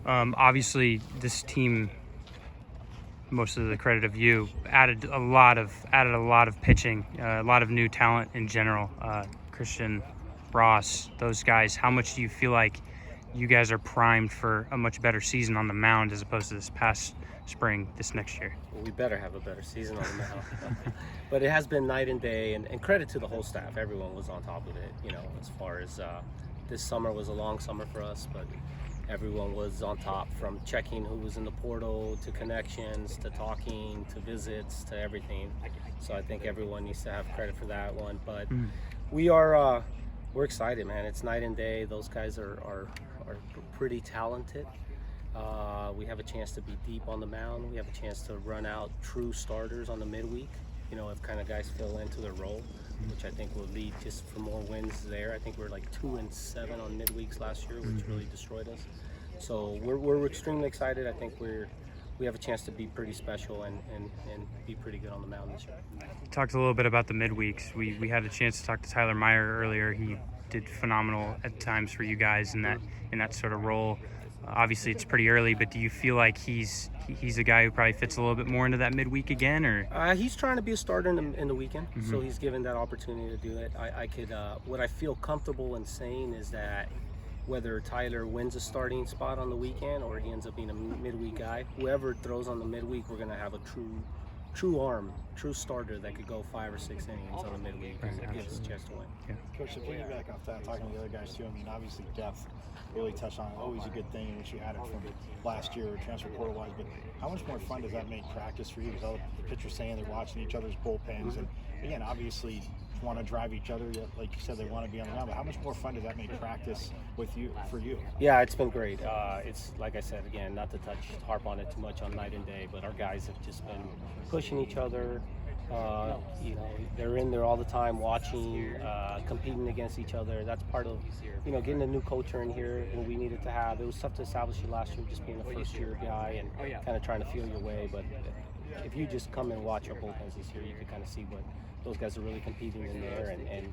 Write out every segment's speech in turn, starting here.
Obviously, this team, most of the credit of you, added a lot of pitching, a lot of new talent in general. Christian, Ross, those guys. How much do you feel like you guys are primed for a much better season on the mound as opposed to this past spring, this next year? Well, we better have a better season on the mound. But it has been night and day, and credit to the whole staff. Everyone was on top of it. As far as this summer was a long summer for us, but everyone was on top, from checking who was in the portal to connections to talking to visits to everything. So I think everyone needs to have credit for that one. But we're excited, man. It's night and day. Those guys are pretty talented. We have a chance to be deep on the mound. We have a chance to run out true starters on the midweek. If kind of guys fill into their role, which I think will lead just for more wins there. I think we're like 2-7 on midweeks last year, which really destroyed us. So we're extremely excited. I think we have a chance to be pretty special and be pretty good on the mound this year. Talked a little bit about the midweeks. We had a chance to talk to Tyler Meyer earlier. He did phenomenal at times for you guys in that sort of role. Obviously, it's pretty early, but do you feel like he's a guy who probably fits a little bit more into that midweek again, or? He's trying to be a starter in the weekend, so he's given that opportunity to do it. I could what I feel comfortable in saying is that whether Tyler wins a starting spot on the weekend or he ends up being a midweek guy, whoever throws on the midweek, we're going to have a true starter that could go 5 or 6 innings on the midweek and gives us a chance to win. Yeah. Coach, to piggyback off that, talking to the other guys too, obviously depth really touched on it. Always a good thing, which you added from last year, transfer portal wise. But how much more fun does that make practice for you? Because all the pitchers saying they're watching each other's bullpens, and again, obviously want to drive each other. Like you said, they want to be on the mound. But how much more fun does that make practice for you? Yeah, it's been great. It's like I said again, not to harp on it too much on night and day, but our guys have just been pushing each other. They're in there all the time watching, competing against each other. That's part of, getting a new culture in here, and we needed to have. It was tough to establish it last year, just being a first-year guy and kind of trying to feel your way. But if you just come and watch our bullpens this year, you can kind of see what those guys are really competing in there, and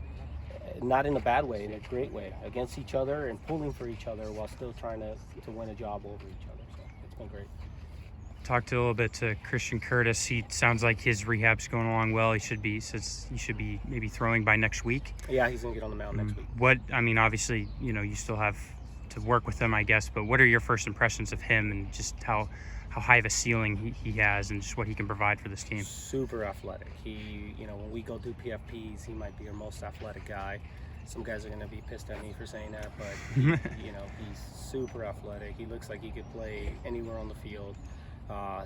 not in a bad way, in a great way, against each other and pulling for each other while still trying to win a job over each other. So it's been great. Talked a little bit to Christian Curtis. He sounds like his rehab's going along well. He should be maybe throwing by next week. Yeah, he's gonna get on the mound next week. Obviously, you still have to work with him, I guess. But what are your first impressions of him and just how high of a ceiling he has and just what he can provide for this team? Super athletic. He, when we go do PFPs, he might be our most athletic guy. Some guys are gonna be pissed at me for saying that, but he's super athletic. He looks like he could play anywhere on the field.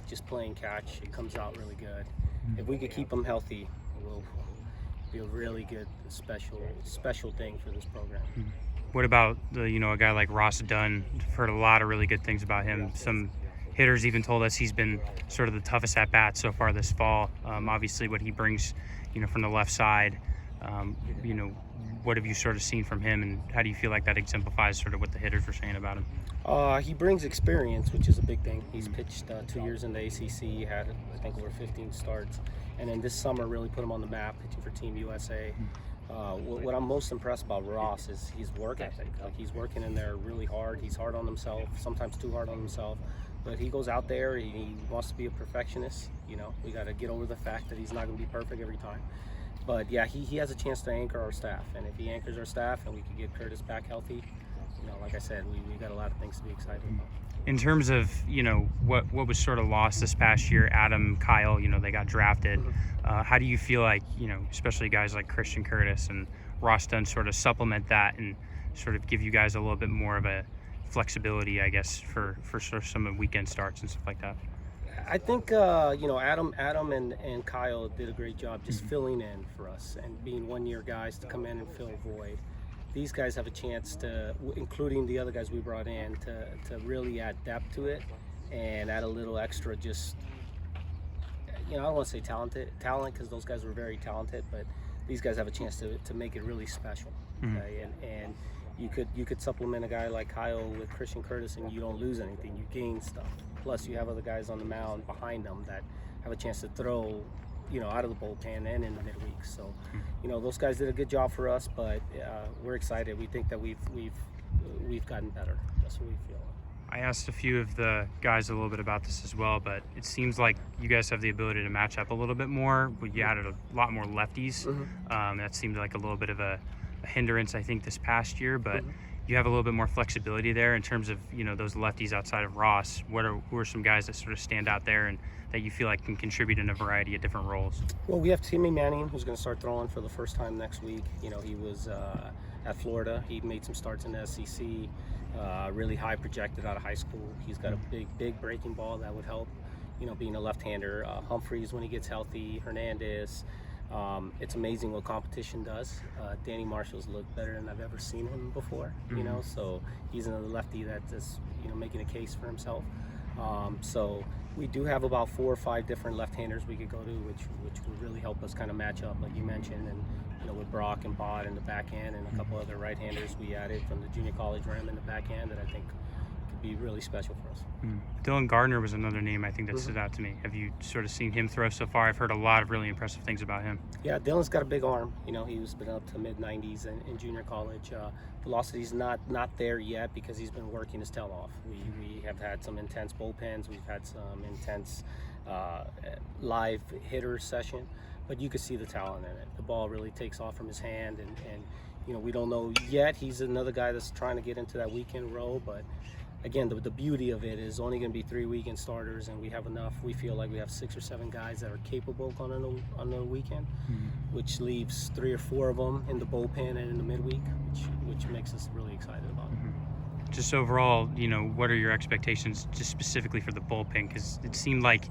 Just playing catch, it comes out really good. If we could keep him healthy, it will be a really good special thing for this program. What about a guy like Ross Dunn? I've heard a lot of really good things about him. Some hitters even told us he's been sort of the toughest at bat so far this fall. Obviously, what he brings, from the left side. What have you sort of seen from him, and how do you feel like that exemplifies sort of what the hitters were saying about him? He brings experience, which is a big thing. He's pitched 2 years in the ACC. He had, I think, over 15 starts. And then this summer really put him on the map, pitching for Team USA. What I'm most impressed about Ross is his work ethic. Like, he's working in there really hard. He's hard on himself, sometimes too hard on himself. But he goes out there, he wants to be a perfectionist. We got to get over the fact that he's not going to be perfect every time. But yeah, he has a chance to anchor our staff. And if he anchors our staff and we can get Curtis back healthy, like I said, we got a lot of things to be excited about. In terms of, what was sort of lost this past year, Adam, Kyle, they got drafted. How do you feel like, especially guys like Christian Curtis and Ross Dunn sort of supplement that and sort of give you guys a little bit more of a flexibility, I guess, for sort of some of weekend starts and stuff like that? I think, Adam and Kyle did a great job just filling in for us and being one-year guys to come in and fill a void. These guys have a chance to, including the other guys we brought in, to really add depth to it and add a little extra just, I don't want to say talent, because those guys were very talented, but these guys have a chance to make it really special. Okay? And you could supplement a guy like Kyle with Christian Curtis and you don't lose anything, you gain stuff. Plus you have other guys on the mound behind them that have a chance to throw, out of the bullpen and in the midweek. So, those guys did a good job for us, but we're excited. We think that we've gotten better. That's what we feel. I asked a few of the guys a little bit about this as well, but it seems like you guys have the ability to match up a little bit more. You added a lot more lefties. That seemed like a little bit of a hindrance, I think, this past year, but you have a little bit more flexibility there in terms of, those lefties outside of Ross. Who are some guys that sort of stand out there and that you feel like can contribute in a variety of different roles? Well, we have Timmy Manning, who's going to start throwing for the first time next week. He was at Florida. He made some starts in the SEC. Really high projected out of high school. He's got a big breaking ball that would help, being a left-hander. Humphreys when he gets healthy, Hernandez. It's amazing what competition does. Danny Marshall's looked better than I've ever seen him before, so he's another lefty that's just, making a case for himself. So we do have about 4 or 5 different left-handers we could go to, which would really help us kind of match up, like you mentioned, and with Brock and Bod in the back end, and a couple other right-handers we added from the junior college rim in the back end that I think could be really special for us. Dylan Gardner was another name I think that stood out to me. Have you sort of seen him throw so far? I've heard a lot of really impressive things about him. Yeah, Dylan's got a big arm. He's been up to mid-90s in junior college. Velocity's not there yet because he's been working his tail off. We have had some intense bullpens. We've had some intense live hitter session, but you could see the talent in it. The ball really takes off from his hand, and we don't know yet. He's another guy that's trying to get into that weekend role, but again, the beauty of it is only going to be 3 weekend starters, and we have enough. We feel like we have 6 or 7 guys that are capable on the weekend, which leaves 3 or 4 of them in the bullpen and in the midweek, which makes us really excited about it. Just overall, what are your expectations just specifically for the bullpen? Because it seemed like,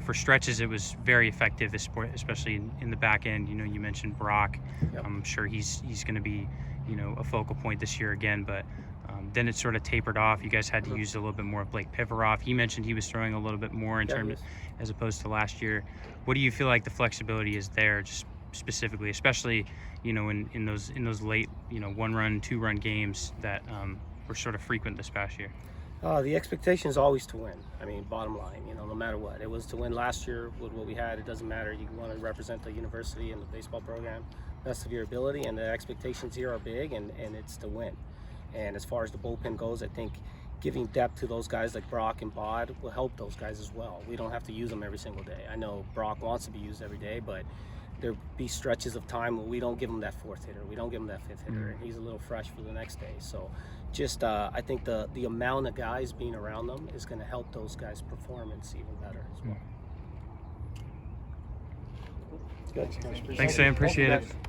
for stretches it was very effective, especially in the back end. You mentioned Brock. Yep. I'm sure he's going to be, a focal point this year again, but then it sort of tapered off. You guys had to use a little bit more of Blake Pivarov. He mentioned he was throwing a little bit more in terms as opposed to last year. What do you feel like the flexibility is there, just specifically, especially in those late 1-run, 2-run games that were sort of frequent this past year? The expectation is always to win. I mean, bottom line, no matter what. It was to win last year with what we had. It doesn't matter. You want to represent the university and the baseball program best of your ability, and the expectations here are big, and it's to win. And as far as the bullpen goes, I think giving depth to those guys like Brock and Bod will help those guys as well. We don't have to use them every single day. I know Brock wants to be used every day, but there'll be stretches of time where we don't give him that 4th hitter. We don't give him that 5th hitter, and he's a little fresh for the next day. So just I think the amount of guys being around them is going to help those guys' performance even better as well. Thanks, Sam. Appreciate it.